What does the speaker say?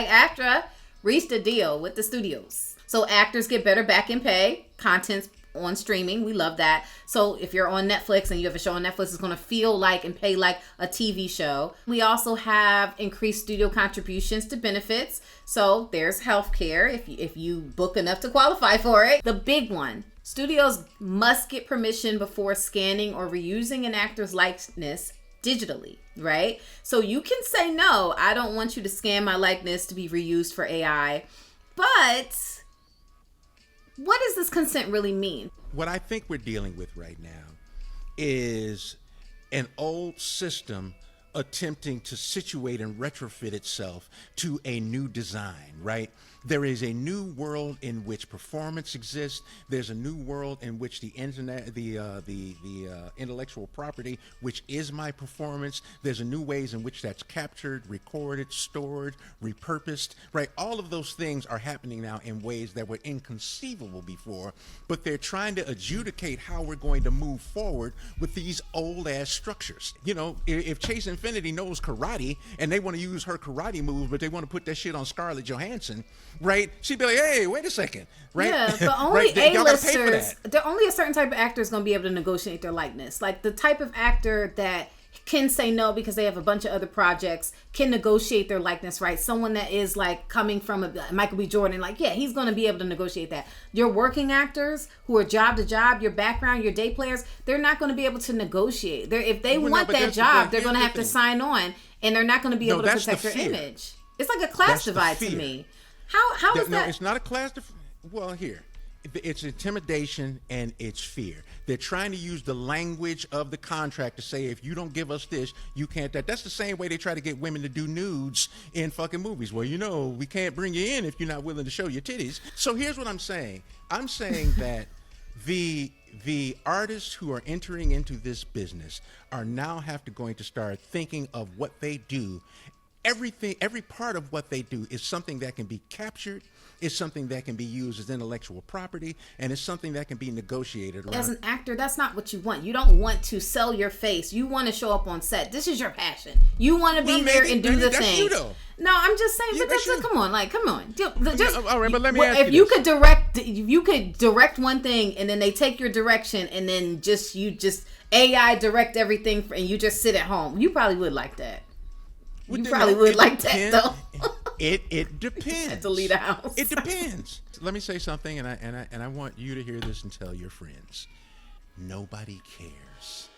SAG-AFTRA reached a deal with the studios. So actors get better back in pay, content's on streaming. We love that. So if you're on Netflix and you have a show on Netflix, it's going to feel like and pay like a TV show. We also have increased studio contributions to benefits. So there's healthcare if you book enough to qualify for it. The big one, studios must get permission before scanning or reusing an actor's likeness digitally, right? So you can say, no, I don't want you to scan my likeness to be reused for AI. But what does this consent really mean? What I think we're dealing with right now is an old system attempting to situate and retrofit itself to a new design, right? There is a new world in which performance exists. There's a new world in which the internet, the intellectual property, which is my performance. There's a new ways in which that's captured, recorded, stored, repurposed, right? All of those things are happening now in ways that were inconceivable before, but they're trying to adjudicate how we're going to move forward with these old ass structures. You know, if Chase Infinity knows karate and they want to use her karate moves, but they want to put that shit on Scarlett Johansson, right? She'd be like, hey, wait a second, right? Yeah, but only right? A-listers, only a certain type of actor is going to be able to negotiate their likeness. Like the type of actor that can say no because they have a bunch of other projects, can negotiate their likeness, right? Someone that is like coming from a Michael B. Jordan, like, yeah, he's going to be able to negotiate that. Your working actors who are job to job, your background, your day players, they're not going to be able to negotiate. If they want that job, they're going to have to sign on, and they're not going to be able to protect their image. It's like a class divide to me. How is that? No, it's not a class. Well, here, it's intimidation and it's fear. They're trying to use the language of the contract to say, if you don't give us this, you can't. That's the same way they try to get women to do nudes in fucking movies. Well, you know, we can't bring you in if you're not willing to show your titties. So here's what I'm saying. I'm saying that the artists who are entering into this business are now going to start thinking of what they do. Every part of what they do is something that can be captured, is something that can be used as intellectual property, and it's something that can be negotiated around. As an actor, that's not what you want. You don't want to sell your face. You want to show up on set. This is your passion. You want to be there and do the thing. You though. No, I'm just saying. Yeah, but come on. Just, all right, but let me ask you if you could direct one thing, and then they take your direction, and then you just AI direct everything, and you just sit at home. You probably would like that. You probably would like that, though. It depends. You had to leave the house. It depends. Let me say something, and I want you to hear this and tell your friends. Nobody cares.